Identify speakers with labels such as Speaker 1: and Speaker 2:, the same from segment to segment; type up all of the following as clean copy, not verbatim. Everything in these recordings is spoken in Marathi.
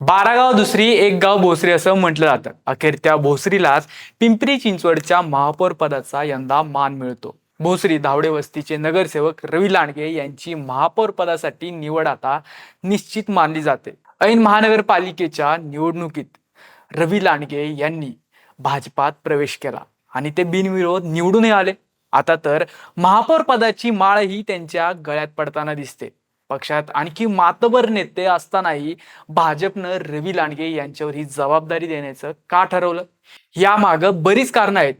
Speaker 1: 12 गाव दुसरी एक गाव भोसरी असं म्हटलं जातं. अखेर त्या भोसरीलाच पिंपरी चिंचवडच्या महापौर पदाचा यंदा मान मिळतो. भोसरी धावडे वस्तीचे नगरसेवक रवी लांडगे यांची महापौर पदासाठी निवड आता निश्चित मानली जाते. ऐन महानगरपालिकेच्या निवडणुकीत रवी लांडगे यांनी भाजपात प्रवेश केला आणि ते बिनविरोध निवडूनही आले. आता तर महापौर पदाची माळही त्यांच्या गळ्यात पडताना दिसते. पक्षात आणखी मातबर नेते असतानाही भाजपनं रवी लांडगे यांच्यावर ही जबाबदारी देण्याचं का ठरवलं? यामागं बरीच कारणं आहेत.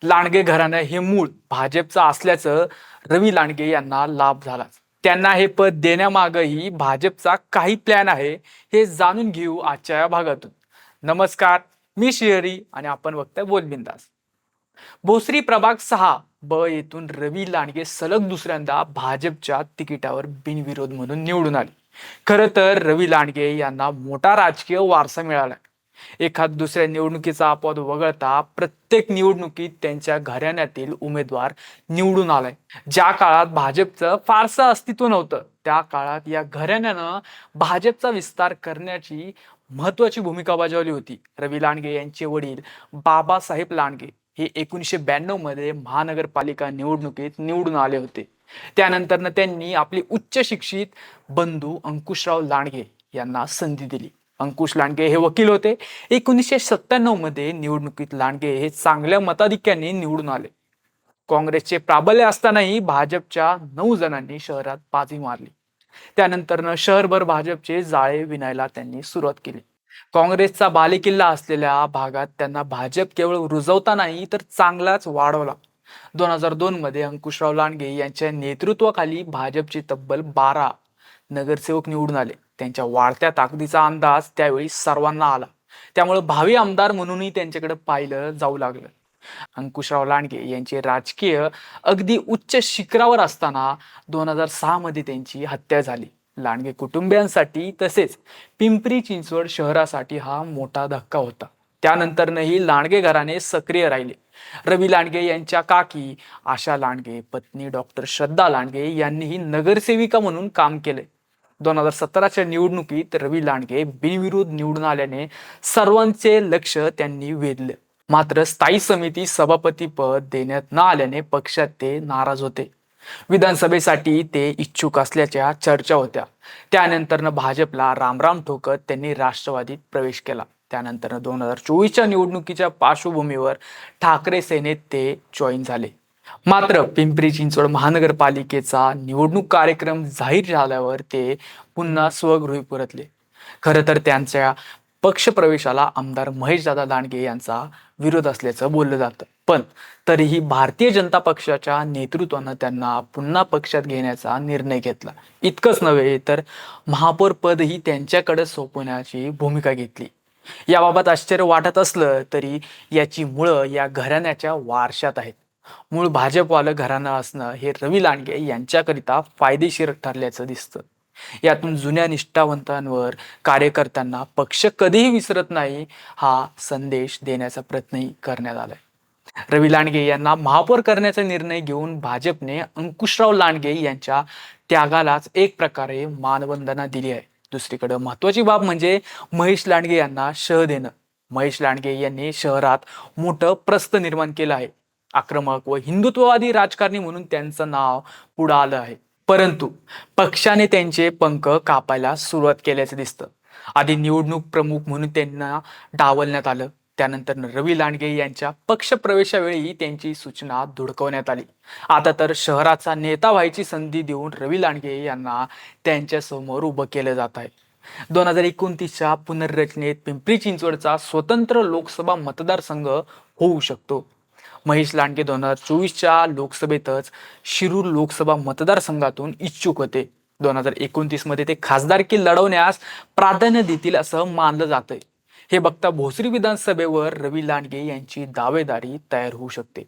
Speaker 1: लांडगे घराणं हे मूळ भाजपचं असल्याचं रवी लांडगे यांना लाभ झाला. त्यांना हे पद देण्यामागही भाजपचा काही प्लॅन आहे, हे जाणून घेऊ आजच्या या भागातून. नमस्कार, मी श्रीहरी आणि आपण बघताय बोल बिंदास. भोसरी प्रभाग 6 ब येथून रवी लांडगे सलग दुसऱ्यांदा भाजपच्या तिकिटावर बिनविरोध म्हणून निवडून आले. खरं तर रवी लांडगे यांना मोठा राजकीय वारसा मिळाला. एखाद दुसऱ्या निवडणुकीचा अपवाद वगळता प्रत्येक निवडणुकीत त्यांच्या घराण्यातील उमेदवार निवडून आलाय. ज्या काळात भाजपचं फारसं अस्तित्व नव्हतं त्या काळात या घराण्यानं भाजपचा विस्तार करण्याची महत्वाची भूमिका बजावली होती. रवी लांडगे यांचे वडील बाबासाहेब लांडगे हे 1992 मध्ये महानगरपालिका निवडणुकीत निवडून आले होते. त्यानंतर त्यांनी आपले उच्च शिक्षित बंधू अंकुशराव लांडगे यांना संधी दिली. अंकुश लांडगे हे वकील होते. 1997 मध्ये निवडणुकीत लांडगे हे चांगल्या मताधिक्याने निवडून आले. काँग्रेसचे प्राबल्य असतानाही भाजपच्या 9 जणांनी शहरात बाजी मारली. त्यानंतर शहरभर भाजपचे जाळे विणायला त्यांनी सुरुवात केली. काँग्रेसचा बालेकिल्ला असलेल्या भागात त्यांना भाजप केवळ रुजवता नाही तर चांगलाच वाढवला. 2002 मध्ये अंकुशराव लांडगे यांच्या नेतृत्वाखाली भाजपचे तब्बल 12 नगरसेवक निवडून आले. त्यांच्या वाढत्या ताकदीचा अंदाज त्यावेळी सर्वांना आला. त्यामुळे भावी आमदार म्हणूनही त्यांच्याकडे पाहिलं जाऊ लागलं. अंकुशराव लांडगे यांचे राजकीय अगदी उच्च शिखरावर असताना 2006 मध्ये त्यांची हत्या झाली. लांडगे कुटुंबियांसाठी तसेच पिंपरी चिंचवड शहरासाठी हा मोठा धक्का होता. त्यानंतरही लांडगे घराणे सक्रिय राहिले. रवी लांडगे यांच्या काकी आशा लांडगे, पत्नी डॉक्टर श्रद्धा लांडगे यांनीही नगरसेविका म्हणून काम केले. 2017च्या निवडणुकीत रवी लांडगे बिनविरोध निवडून आल्याने सर्वांचे लक्ष त्यांनी वेधले. मात्र स्थायी समिती सभापती पद देण्यात न आल्याने पक्षात ते नाराज होते. विधानसभेसाठी ते इच्छुक असल्याच्या चर्चा होत्या. त्यानंतर भाजपला रामराम ठोकत त्यांनी राष्ट्रवादीत प्रवेश केला. त्यानंतर 2024च्या निवडणुकीच्या पार्श्वभूमीवर ठाकरे सेनेत ते जॉईन झाले. मात्र पिंपरी चिंचवड महानगरपालिकेचा निवडणूक कार्यक्रम जाहीर झाल्यावर ते पुन्हा स्वगृही परतले. खरं तर त्यांच्या पक्षप्रवेशाला आमदार महेशदादा लांडगे यांचा विरोध असल्याचं बोललं जातं. पण तरीही भारतीय जनता पक्षाच्या नेतृत्वानं त्यांना पुन्हा पक्षात घेण्याचा निर्णय घेतला. इतकंच नव्हे तर महापौर पदही त्यांच्याकडे सोपवण्याची भूमिका घेतली. याबाबत आश्चर्य वाटत असलं तरी याची मुळं या घराण्याच्या वारशात आहेत. मूळ भाजपवालं घराणं असणं हे रवी लांडगे यांच्याकरिता फायदेशीर ठरल्याचं दिसतं. यातून जुन्या निष्ठावंतांवर कार्यकर्त्यांना पक्ष कधीही विसरत नाही हा संदेश देण्याचा प्रयत्नही करण्यात आलाय. रवी लांडगे यांना महापौर करण्याचा निर्णय घेऊन भाजपने अंकुशराव लांडगे यांच्या त्यागालाच एक प्रकारे मानवंदना दिली आहे. दुसरीकडे महत्वाची बाब म्हणजे महेश लांडगे यांना शह देणं. महेश लांडगे यांनी शहरात मोठं प्रस्थ निर्माण केलं आहे. आक्रमक व हिंदुत्ववादी राजकारणी म्हणून त्यांचं नाव पुढे आलं आहे. परंतु पक्षाने त्यांचे पंख कापायला सुरुवात केल्याचं दिसतं. आधी निवडणूक प्रमुख म्हणून त्यांना डावलण्यात आलं. त्यानंतर रवी लांडगे यांच्या पक्ष प्रवेशावेळी त्यांची सूचना धुडकवण्यात आली. आता तर शहराचा नेता व्हायची संधी देऊन रवी लांडगे यांना त्यांच्या समोर उभं केलं जात आहे. 2029च्या पुनर्रचनेत पिंपरी चिंचवडचा स्वतंत्र लोकसभा मतदारसंघ होऊ शकतो. महेश लांडगे 2024च्या लोकसभेतच शिरूर लोकसभा मतदारसंघातून इच्छुक होते. 2029 मध्ये ते खासदारकी लढवण्यास प्राधान्य देतील असं मानलं जातंय. हे बघता भोसरी विधानसभेवर रवी लांडगे यांची दावेदारी तयार होऊ शकते.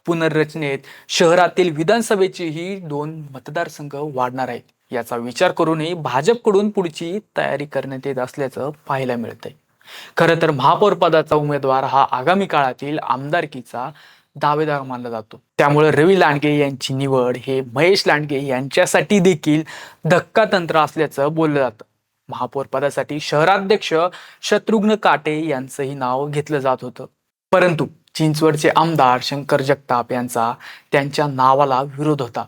Speaker 1: पुनर्रचनेत शहरातील विधानसभेचेही 2 मतदारसंघ वाढणार आहेत. याचा विचार करूनही भाजपकडून पुढची तयारी करण्यात येत असल्याचं पाहायला मिळतंय. खरं तर महापौर पदाचा उमेदवार हा आगामी काळातील आमदारकीचा दावेदार मानला जातो. त्यामुळे रवी लांडगे यांची निवड हे महेश लांडगे यांच्यासाठी देखील धक्कातंत्र असल्याचं बोललं जातं. महापौर पदासाठी शहराध्यक्ष शत्रुघ्न काटे यांचंही नाव घेतलं जात होतं. परंतु चिंचवडचे आमदार शंकर जगताप यांचा त्यांच्या नावाला विरोध होता.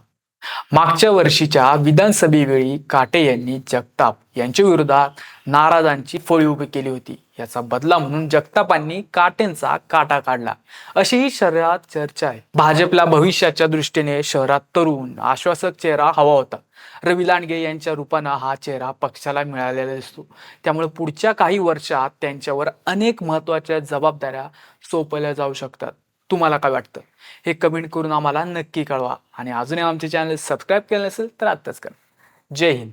Speaker 1: मागच्या वर्षीच्या विधानसभेवेळी काटे यांनी जगताप यांच्या विरोधात नाराजांची फळी उभी केली होती. याचा बदला म्हणून जगतापांनी काटेंचा काटा काढला, अशीही शहरात चर्चा आहे. भाजपला भविष्याच्या दृष्टीने शहरात तरुण आश्वासक चेहरा हवा होता. रवी लांडगे यांच्या रूपानं हा चेहरा पक्षाला मिळालेला दिसतो. त्यामुळे पुढच्या काही वर्षात त्यांच्यावर अनेक महत्त्वाच्या जबाबदाऱ्या सोपवल्या जाऊ शकतात. तुम्हाला काय वाटतं हे कमेंट करून आम्हाला नक्की कळवा आणि अजूनही आमचे चॅनल सबस्क्राईब केलं नसेल तर आत्ताच करा. जय हिंद.